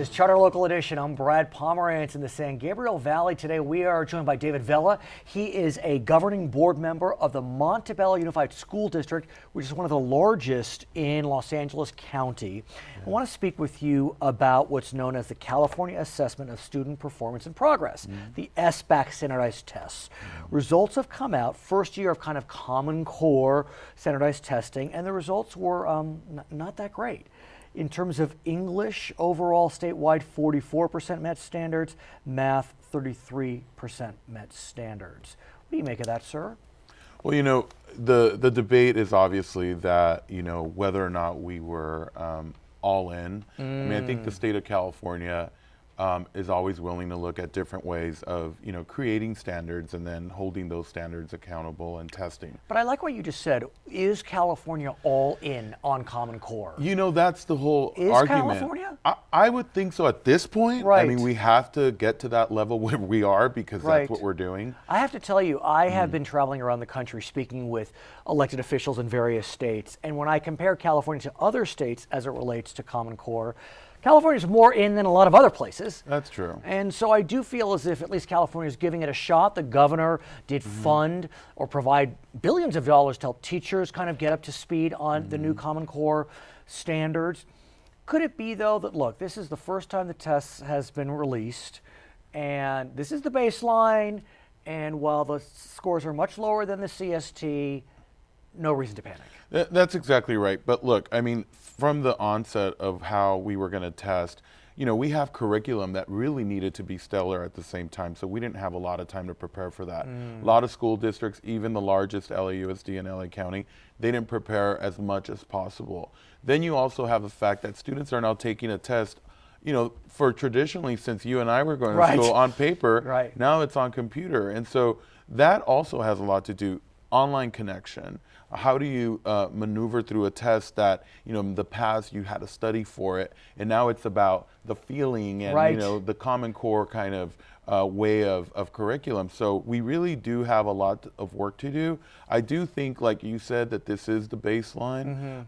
is Charter Local Edition. I'm Brad Pomerance in the San Gabriel Valley. Today we are joined by David Vela. He is a governing board member of the Montebello Unified School District, which is one of the largest in Los Angeles County. I want to speak with you about what's known as the California Assessment of Student Performance and Progress, the SBAC standardized tests. Results have come out, first year of kind of Common Core standardized testing, and the results were not that great. In terms of English, overall statewide, 44% met standards, math, 33% met standards. What do you make of that, sir? Well, you know, the debate is obviously that, you know, whether or not we were all in. I mean, I think the state of California is always willing to look at different ways of, you know, creating standards and then holding those standards accountable and testing. But I like what you just said. Is California all in on Common Core? You know, that's the whole Is argument. California? I would think so at this point. Right. I mean, we have to get to that level where we are because Right. that's what we're doing. I have to tell you, I have been traveling around the country speaking with elected officials in various states. And when I compare California to other states as it relates to Common Core, California is more in than a lot of other places. That's true. And so I do feel as if at least California is giving it a shot. The governor did fund or provide billions of dollars to help teachers kind of get up to speed on the new Common Core standards. Could it be, though, that, look, this is the first time the test has been released, and this is the baseline, and while the scores are much lower than the CST, no reason to panic? That's exactly right. But look, I mean, from the onset of how we were going to test, you know, we have curriculum that really needed to be stellar at the same time, so we didn't have a lot of time to prepare for that. A lot of school districts, even the largest LAUSD in LA County, they didn't prepare as much as possible. Then you also have the fact that students are now taking a test, you know, for traditionally, since you and I were going to school on paper, now it's on computer. And so that also has a lot to do. Online connection. How do you maneuver through a test that, you know, in the past you had to study for it, and now it's about the feeling and, you know, the Common Core kind of way of curriculum. So we really do have a lot of work to do. I do think, like you said, that this is the baseline.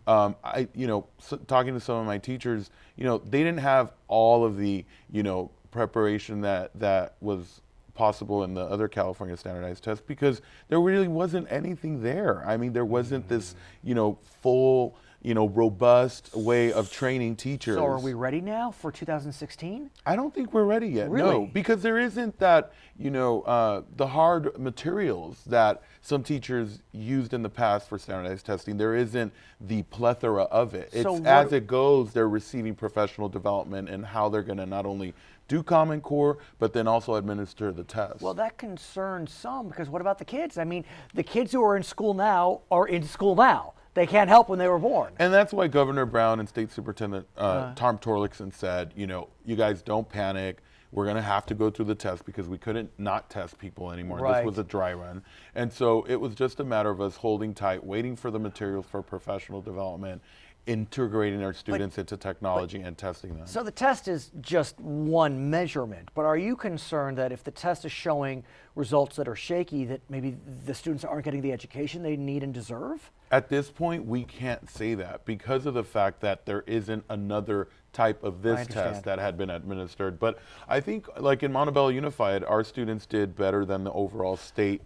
You know, talking to some of my teachers, you know, they didn't have all of the, you know, preparation that was possible in the other California standardized tests because there really wasn't anything there. I mean, there wasn't this, you know, full, you know, robust way of training teachers. So are we ready now for 2016? I don't think we're ready yet. Really? No, because there isn't that, you know, the hard materials that some teachers used in the past for standardized testing. There isn't the plethora of it. It's as it goes, they're receiving professional development and how they're going to not only do Common Core, but then also administer the test. Well, that concerns some, because what about the kids? I mean, the kids who are in school now are in school now. They can't help when they were born. And that's why Governor Brown and State Superintendent Tom Torlakson said, you know, you guys don't panic. We're going to have to go through the test because we couldn't not test people anymore. This was a dry run. And so it was just a matter of us holding tight, waiting for the materials for professional development, integrating our students into technology and testing them. So the test is just one measurement, but are you concerned that if the test is showing results that are shaky, that maybe the students aren't getting the education they need and deserve? At this point, we can't say that because of the fact that there isn't another type of this test that had been administered. But I think, like in Montebello Unified, our students did better than the overall state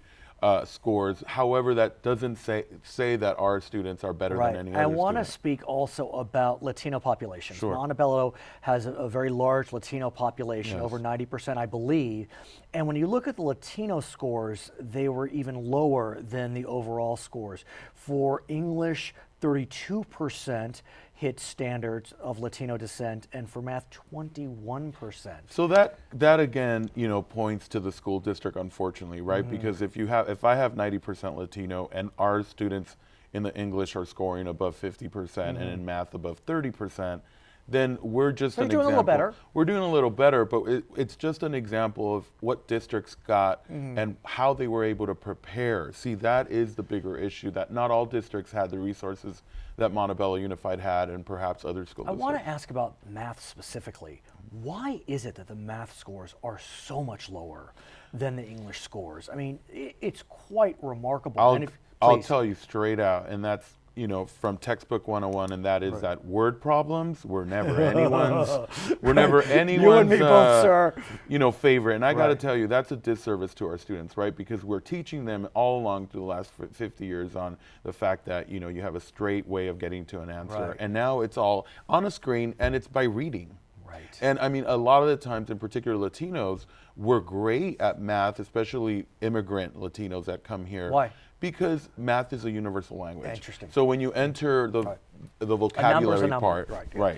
scores. However, that doesn't say that our students are better than any other I want to student. speak also about Latino population. Sure. Montebello has a very large Latino population, over 90%, I believe. And when you look at the Latino scores, they were even lower than the overall scores. For English, 32% hit standards of Latino descent, and for math, 21%. So that again, you know, points to the school district, unfortunately, right? Because if I have 90% Latino and our students in the English are scoring above 50% and in math above 30%, then we're just an example. Doing a little better. We're doing a little better, but it's just an example of what districts got and how they were able to prepare. See, that is the bigger issue, that not all districts had the resources that Montebello Unified had and perhaps other school districts. I want to ask about math specifically. Why is it that the math scores are so much lower than the English scores? I mean, it's quite remarkable. I'll tell you straight out, and that's from textbook 101, and that is that word problems were never anyone's, You and me both, sir. favorite. And I got to tell you, that's a disservice to our students, right? Because we're teaching them all along through the last 50 years on the fact that, you have a straight way of getting to an answer. And now it's all on a screen, and it's by reading. Right. And I mean, a lot of the times, in particular Latinos, we're great at math, especially immigrant Latinos that come here. Why? Because math is a universal language. Interesting. So when you enter the vocabulary part,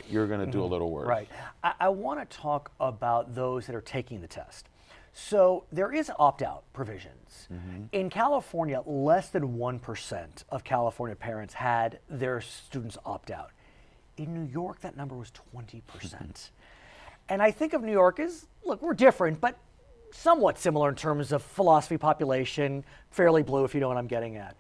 you're going to do a little work. Right. I want to talk about those that are taking the test. So there is opt-out provisions. In California, less than 1% of California parents had their students opt out. In New York, that number was 20%. And I think of New York as, look, we're different, but somewhat similar in terms of philosophy, population, fairly blue, if you know what I'm getting at.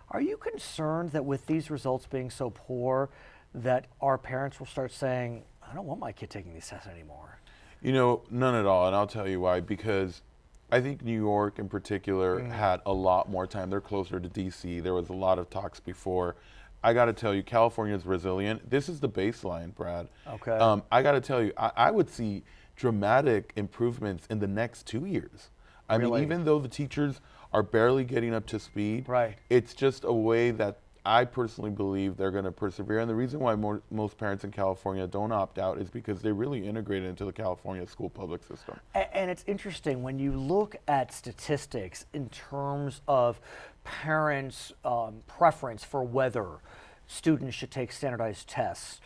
Are you concerned that with these results being so poor, that our parents will start saying, I don't want my kid taking these tests anymore? None at all, and I'll tell you why. Because I think New York in particular had a lot more time. They're closer to DC. There was a lot of talks before. I got to tell you, California is resilient. This is the baseline, Brad. Okay. I got to tell you, I would see dramatic improvements in the next 2 years. I mean, even though the teachers are barely getting up to speed, it's just a way that I personally believe they're going to persevere. And the reason why most parents in California don't opt out is because they really integrate into the California school public system. And it's interesting when you look at statistics in terms of parents' preference for whether students should take standardized tests.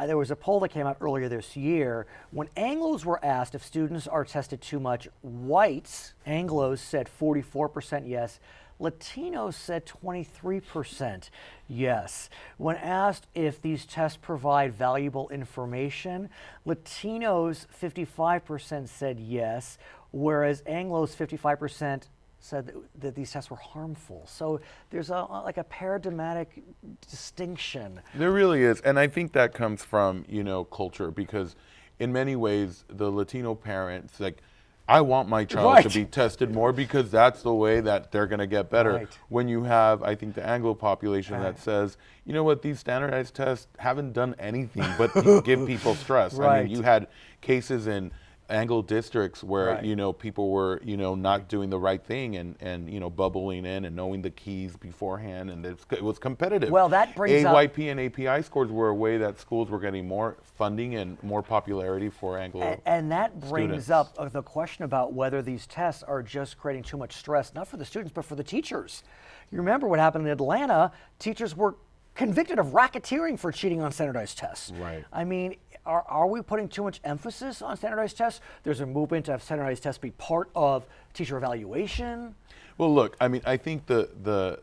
There was a poll that came out earlier this year. When Anglos were asked if students are tested too much, whites, Anglos, said 44% yes. Latinos said 23% yes. When asked if these tests provide valuable information, Latinos 55% said yes, whereas Anglos 55% said that these tests were harmful. So there's like a paradigmatic distinction. There really is, and I think that comes from culture, because in many ways the Latino parents, like, I want my child to be tested more because that's the way that they're going to get better. When you have, I think, the Anglo population that says, you know what, these standardized tests haven't done anything but give people stress. I mean, you had cases in Anglo districts where people were not doing the right thing and bubbling in and knowing the keys beforehand, and it was competitive. Well, that brings AYP and API scores were a way that schools were getting more funding and more popularity for Anglo and that brings students. up the question about whether these tests are just creating too much stress, not for the students but for the teachers. You remember what happened in Atlanta? Teachers were convicted of racketeering for cheating on standardized tests. I mean, are we putting too much emphasis on standardized tests? There's a movement to have standardized tests be part of teacher evaluation. Well, look, I mean, I think the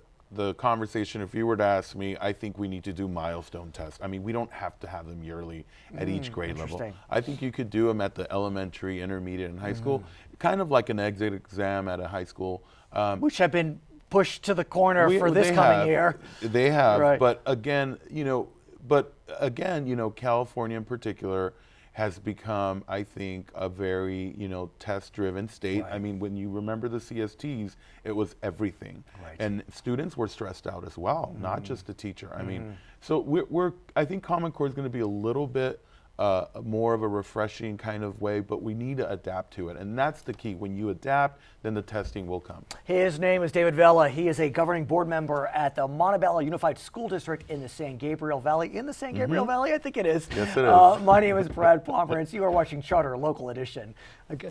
conversation, if you were to ask me, I think we need to do milestone tests. I mean, we don't have to have them yearly at each grade level. I think you could do them at the elementary, intermediate, and high school, kind of like an exit exam at a high school. Which have been pushed to the corner for this coming year. They have, but again, California in particular has become, I think, a very, test-driven state. I mean, when you remember the CSTs, it was everything. And students were stressed out as well, not just the teacher. I mean, so I think Common Core is going to be a little bit more of a refreshing kind of way, but we need to adapt to it. And that's the key. When you adapt, then the testing will come. His name is David Vela. He is a governing board member at the Montebello Unified School District in the San Gabriel Valley. In the San Gabriel Valley? I think it is. Yes, it is. My name is Brad Pomerance. You are watching Charter Local Edition. Again,